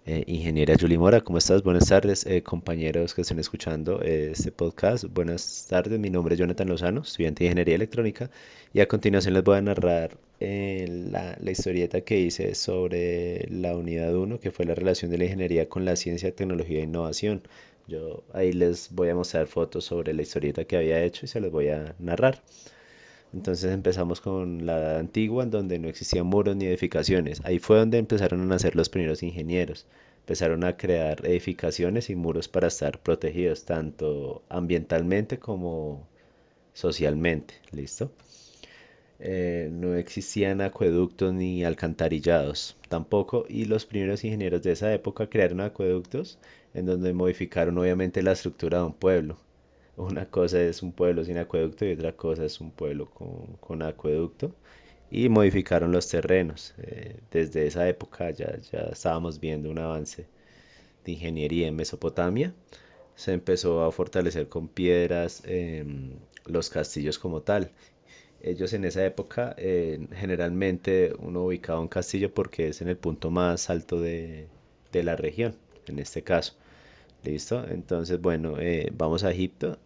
Ingeniera Julie Mora, ¿cómo estás? Buenas tardes, compañeros que estén escuchando este podcast. Buenas tardes, mi nombre es Jonathan Lozano, estudiante de Ingeniería Electrónica, y a continuación les voy a narrar la historieta que hice sobre la unidad uno, que fue la relación de la ingeniería con la ciencia, tecnología e innovación. Yo ahí les voy a mostrar fotos sobre la historieta que había hecho y se los voy a narrar. Entonces empezamos con la edad antigua, en donde no existían muros ni edificaciones. Ahí fue donde empezaron a nacer los primeros ingenieros. Empezaron a crear edificaciones y muros para estar protegidos, tanto ambientalmente como socialmente. ¿Listo? No existían acueductos ni alcantarillados tampoco, y los primeros ingenieros de esa época crearon acueductos en donde modificaron obviamente la estructura de un pueblo. Una cosa es un pueblo sin acueducto y otra cosa es un pueblo con acueducto. Y modificaron los terrenos. Desde esa época ya estábamos viendo un avance de ingeniería en Mesopotamia. Se empezó a fortalecer con piedras los castillos como tal. Ellos en esa época, generalmente uno ubicaba un castillo porque es en el punto más alto de la región, en este caso. ¿Listo? Entonces, bueno, vamos a Egipto,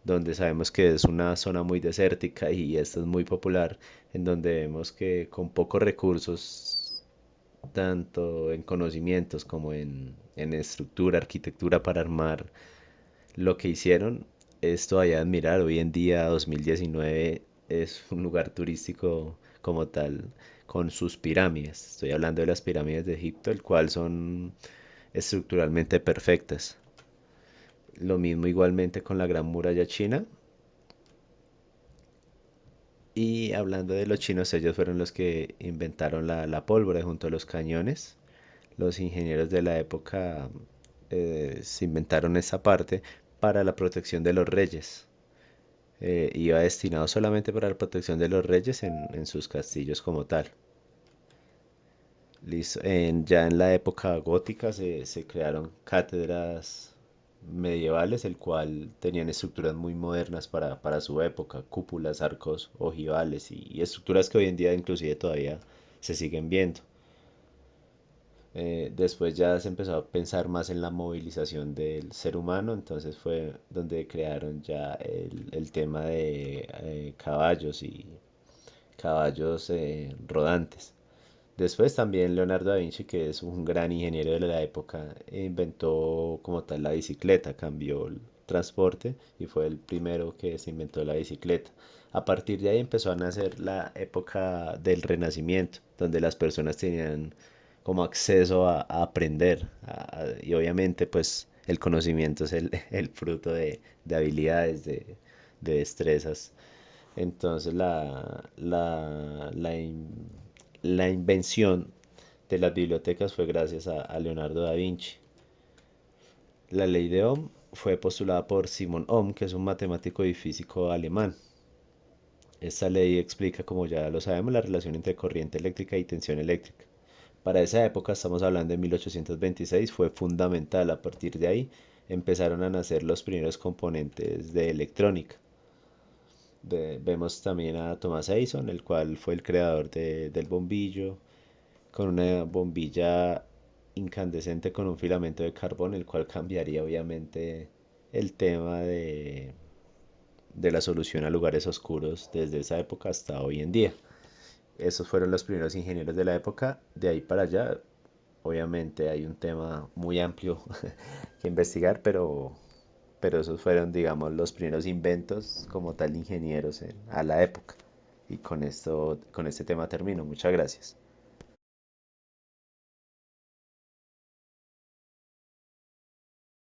donde sabemos que es una zona muy desértica y esto es muy popular, en donde vemos que con pocos recursos, tanto en conocimientos como en estructura, arquitectura para armar lo que hicieron, es todavía admirar. Hoy en día, 2019, es un lugar turístico como tal, con sus pirámides. Estoy hablando de las pirámides de Egipto, el cual son estructuralmente perfectas. Lo mismo igualmente con la Gran Muralla China. Y hablando de los chinos, ellos fueron los que inventaron la pólvora junto a los cañones. Los ingenieros de la época se inventaron esa parte para la protección de los reyes. Iba destinado solamente para la protección de los reyes en sus castillos como tal. Listo. Ya en la época gótica se crearon cátedras medievales, el cual tenían estructuras muy modernas para su época, cúpulas, arcos ojivales y estructuras que hoy en día inclusive todavía se siguen viendo. Después ya se empezó a pensar más en la movilización del ser humano, entonces fue donde crearon ya el tema de caballos y caballos rodantes. Después también Leonardo da Vinci, que es un gran ingeniero de la época, inventó como tal la bicicleta, cambió el transporte y fue el primero que se inventó la bicicleta. A partir de ahí empezó a nacer la época del Renacimiento, donde las personas tenían como acceso a aprender y obviamente pues el conocimiento es el fruto de habilidades, de destrezas. Entonces la invención de las bibliotecas fue gracias a Leonardo da Vinci. La ley de Ohm fue postulada por Simon Ohm, que es un matemático y físico alemán. Esta ley explica, como ya lo sabemos, la relación entre corriente eléctrica y tensión eléctrica. Para esa época, estamos hablando de 1826, fue fundamental. A partir de ahí empezaron a nacer los primeros componentes de electrónica. Vemos también a Thomas Edison, el cual fue el creador del bombillo, con una bombilla incandescente con un filamento de carbón, el cual cambiaría obviamente el tema de la solución a lugares oscuros desde esa época hasta hoy en día. Esos fueron los primeros ingenieros de la época. De ahí para allá, obviamente hay un tema muy amplio que investigar, pero esos fueron, digamos, los primeros inventos como tal de ingenieros a la época. Y con esto, con este tema termino. Muchas gracias.